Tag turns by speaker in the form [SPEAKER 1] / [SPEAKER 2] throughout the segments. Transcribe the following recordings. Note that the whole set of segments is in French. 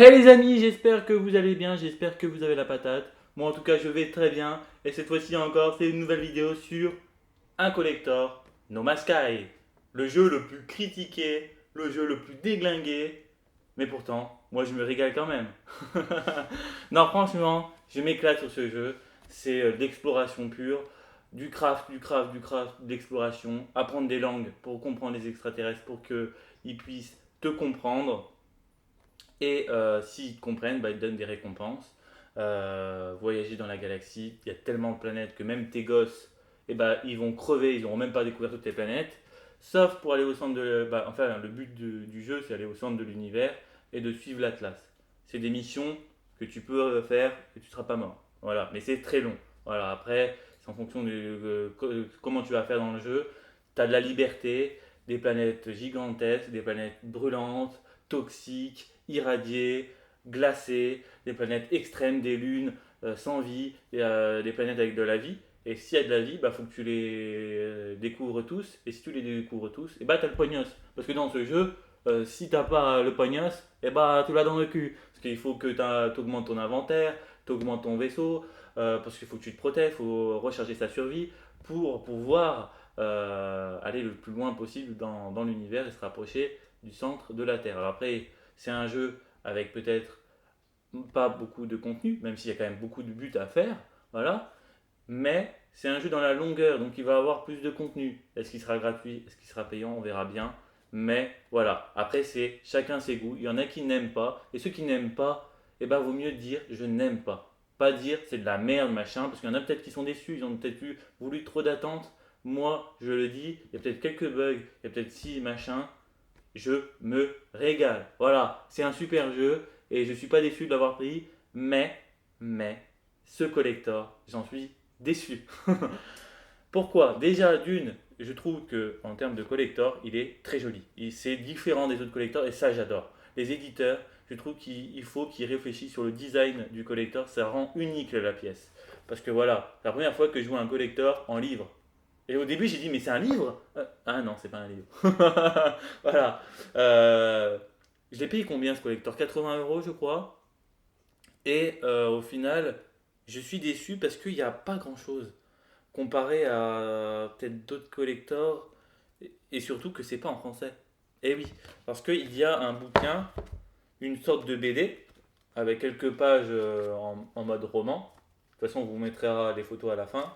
[SPEAKER 1] Hey les amis, j'espère que vous allez bien, j'espère que vous avez la patate. Moi en tout cas je vais très bien et cette fois-ci encore c'est une nouvelle vidéo sur un collector, No Man's Sky. Le jeu le plus critiqué, le jeu le plus déglingué, mais pourtant moi je me régale quand même. Non franchement, je m'éclate sur ce jeu, c'est de l'exploration pure, du craft, de l'exploration, apprendre des langues pour comprendre les extraterrestres, pour qu'ils puissent te comprendre. Et s'ils te comprennent, bah, ils te donnent des récompenses. Voyager dans la galaxie, il y a tellement de planètes que même tes gosses, eh bah, ils vont crever, ils n'auront même pas découvert toutes les planètes. Sauf pour aller au centre de. Bah, enfin, le but du jeu, c'est aller au centre de l'univers et de suivre l'Atlas. C'est des missions que tu peux faire et tu ne seras pas mort. Voilà, mais c'est très long. Voilà, après, c'est en fonction de comment tu vas faire dans le jeu. Tu as de la liberté, des planètes gigantesques, des planètes brûlantes, toxiques, irradiées, glacées, des planètes extrêmes, des lunes sans vie, des planètes avec de la vie. Et s'il y a de la vie, bah faut que tu les découvres tous. Et si tu les découvres tous, et bah t'as le pognos. Parce que dans ce jeu, si t'as pas le pognos, et bah tu l'as dans le cul. Parce qu'il faut que tu augmentes ton inventaire, tu augmentes ton vaisseau, parce qu'il faut que tu te protèges, il faut recharger sa survie pour pouvoir aller le plus loin possible dans l'univers et se rapprocher du centre de la Terre. Alors après, c'est un jeu avec peut-être pas beaucoup de contenu, même s'il y a quand même beaucoup de buts à faire, voilà. Mais c'est un jeu dans la longueur, donc il va avoir plus de contenu. Est-ce qu'il sera gratuit? Est-ce qu'il sera payant? On verra bien. Mais voilà, après c'est chacun ses goûts. Il y en a qui n'aiment pas, et ceux qui n'aiment pas, eh ben vaut mieux dire je n'aime pas. Pas dire c'est de la merde machin, parce qu'il y en a peut-être qui sont déçus, ils ont peut-être voulu trop d'attentes. Moi, je le dis, il y a peut-être quelques bugs, il y a peut-être si machin, je me régale. Voilà, c'est un super jeu et je ne suis pas déçu de l'avoir pris, mais, ce collector, j'en suis déçu. Pourquoi? Déjà, d'une, je trouve que en termes de collector, il est très joli. C'est différent des autres collectors et ça, j'adore. Les éditeurs, je trouve qu'il faut qu'ils réfléchissent sur le design du collector, ça rend unique la pièce. Parce que voilà, c'est la première fois que je vois un collector en livre. Et au début, j'ai dit, mais c'est un livre? Ah non, c'est pas un livre. Voilà. Je l'ai payé combien ce collector? 80 € je crois. Et au final, je suis déçu parce qu'il n'y a pas grand-chose comparé à peut-être d'autres collectors. Et surtout que c'est pas en français. Et oui, parce qu'il y a un bouquin, une sorte de BD, avec quelques pages en mode roman. De toute façon, on vous mettra les photos à la fin.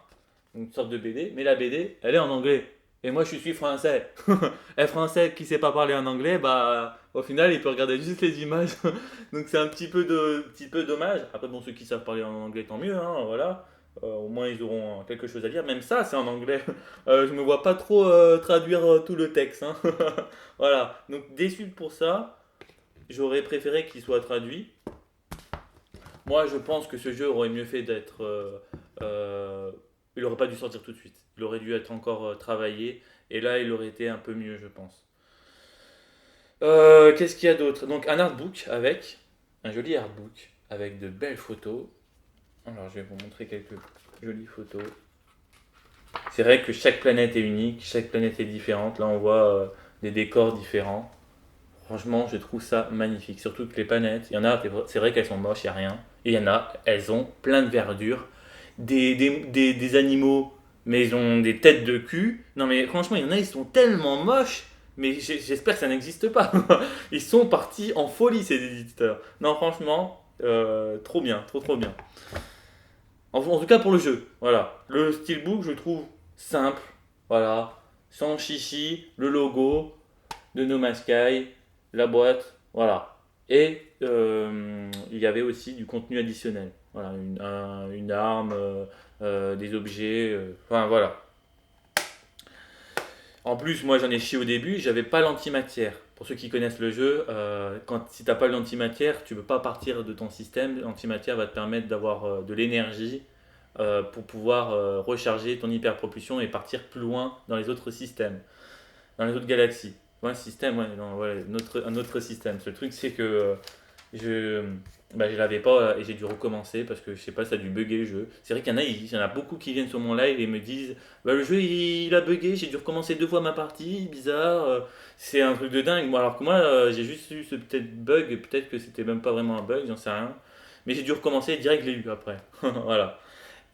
[SPEAKER 1] Une sorte de BD, mais la BD, elle est en anglais. Et moi, je suis français. Un français qui sait pas parler en anglais, bah, au final, il peut regarder juste les images. Donc, c'est un petit peu dommage. Après, bon, ceux qui savent parler en anglais, tant mieux, hein, voilà. Au moins, ils auront quelque chose à dire. Même ça, c'est en anglais. Je me vois pas trop traduire tout le texte, hein. Voilà. Donc, déçu pour ça. J'aurais préféré qu'il soit traduit. Moi, je pense que ce jeu aurait mieux fait d'être. Il aurait pas dû sortir tout de suite. Il aurait dû être encore travaillé. Et là, il aurait été un peu mieux, je pense. Qu'est-ce qu'il y a d'autre? Donc, un artbook avec. Un joli artbook avec de belles photos. Alors, je vais vous montrer quelques jolies photos. C'est vrai que chaque planète est unique, chaque planète est différente. Là, on voit des décors différents. Franchement, je trouve ça magnifique. Surtout que les planètes, il y en a, c'est vrai qu'elles sont moches, il n'y a rien. Et il y en a, elles ont plein de verdure. Des animaux, mais ils ont des têtes de cul. Non, mais franchement, il y en a, ils sont tellement moches. Mais j'espère que ça n'existe pas. Ils sont partis en folie, ces éditeurs. Non, franchement, trop bien, trop trop bien. En tout cas pour le jeu. Voilà. Le steelbook, je trouve simple. Voilà. Sans chichi, le logo, de No Man's Sky, la boîte, voilà. Et il y avait aussi du contenu additionnel. Voilà, une arme, des objets, enfin voilà. En plus, moi j'en ai chié au début, j'avais pas l'antimatière. Pour ceux qui connaissent le jeu, si t'as pas l'antimatière, tu peux pas partir de ton système. L'antimatière va te permettre d'avoir de l'énergie pour pouvoir recharger ton hyperpropulsion et partir plus loin dans les autres systèmes, dans les autres galaxies. Ouais, système, ouais, non, ouais, un autre système. Le truc, c'est que Je, je l'avais pas et j'ai dû recommencer parce que je sais pas, ça a dû bugger le jeu. C'est vrai qu'il y en a, il y en a beaucoup qui viennent sur mon live et me disent bah, le jeu il a bugué, j'ai dû recommencer 2 fois ma partie, bizarre. C'est un truc de dingue. Bon, alors que moi, j'ai juste eu ce peut-être bug, peut-être que c'était même pas vraiment un bug, j'en sais rien. Mais j'ai dû recommencer et direct, je l'ai eu après. Voilà.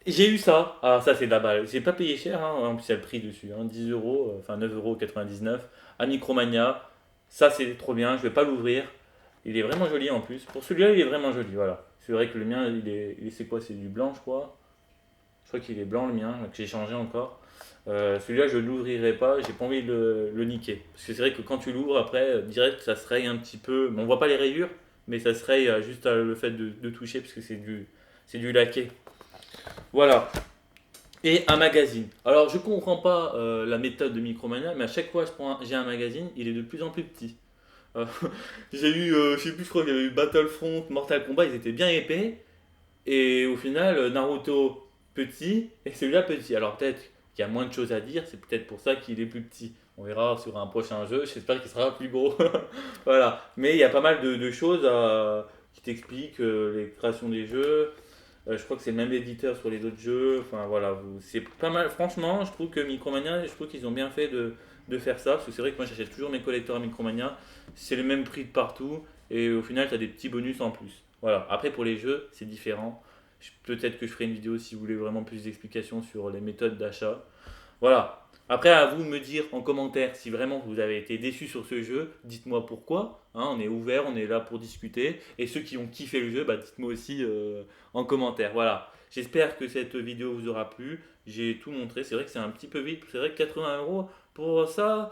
[SPEAKER 1] J'ai eu ça. Ah, ça, c'est de la balle. J'ai pas payé cher, hein. En plus, il y a le prix dessus, hein. 10 euros, enfin 9,99 € à Micromania. Ça, c'est trop bien. Je vais pas l'ouvrir. Il est vraiment joli en plus. Pour celui-là, il est vraiment joli. Voilà. C'est vrai que le mien, c'est quoi? C'est du blanc, je crois. Je crois qu'il est blanc, le mien, que j'ai changé encore. Celui-là, je ne l'ouvrirai pas. J'ai pas envie de le niquer. Parce que c'est vrai que quand tu l'ouvres, après, direct, ça se raye un petit peu. Bon, on voit pas les rayures, mais ça se raye juste le fait de toucher, parce que c'est du laqué. Voilà. Et un magazine. Alors, je comprends pas la méthode de Micromania, mais à chaque fois que j'ai un magazine, il est de plus en plus petit. Euh, j'ai eu, je sais plus, je crois qu'il y avait eu Battlefront, Mortal Kombat, ils étaient bien épais. Et au final, Naruto petit et celui-là petit. Alors peut-être qu'il y a moins de choses à dire, c'est peut-être pour ça qu'il est plus petit. On verra sur un prochain jeu, j'espère qu'il sera plus gros. Voilà. Mais il y a pas mal de choses qui t'expliquent les créations des jeux. Je crois que c'est le même éditeur sur les autres jeux. Enfin voilà, c'est pas mal. Franchement, je trouve que Micromania, je trouve qu'ils ont bien fait de faire ça. Parce que c'est vrai que moi j'achète toujours mes collecteurs à Micromania. C'est le même prix de partout. Et au final, tu as des petits bonus en plus. Voilà. Après, pour les jeux, c'est différent. Peut-être que je ferai une vidéo si vous voulez vraiment plus d'explications sur les méthodes d'achat. Voilà. Après, à vous de me dire en commentaire si vraiment vous avez été déçu sur ce jeu. Dites-moi pourquoi. Hein, on est ouvert, on est là pour discuter. Et ceux qui ont kiffé le jeu, bah, dites-moi aussi en commentaire. Voilà. J'espère que cette vidéo vous aura plu. J'ai tout montré. C'est vrai que c'est un petit peu vite. C'est vrai que 80 € pour ça,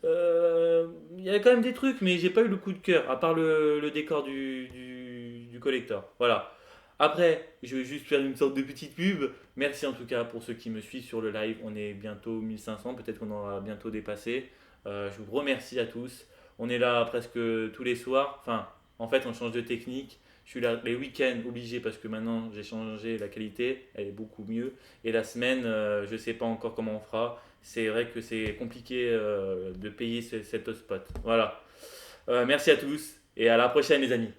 [SPEAKER 1] il y a quand même des trucs, mais j'ai pas eu le coup de cœur, à part le décor du collector. Voilà. Après, je vais juste faire une sorte de petite pub. Merci en tout cas pour ceux qui me suivent sur le live. On est bientôt 1500, peut-être qu'on aura bientôt dépassé. Je vous remercie à tous. On est là presque tous les soirs. Enfin, en fait, on change de technique. Je suis là les week-ends obligé parce que maintenant j'ai changé la qualité, elle est beaucoup mieux. Et la semaine, je ne sais pas encore comment on fera. C'est vrai que c'est compliqué de payer cet hotspot. Voilà. Merci à tous et à la prochaine les amis.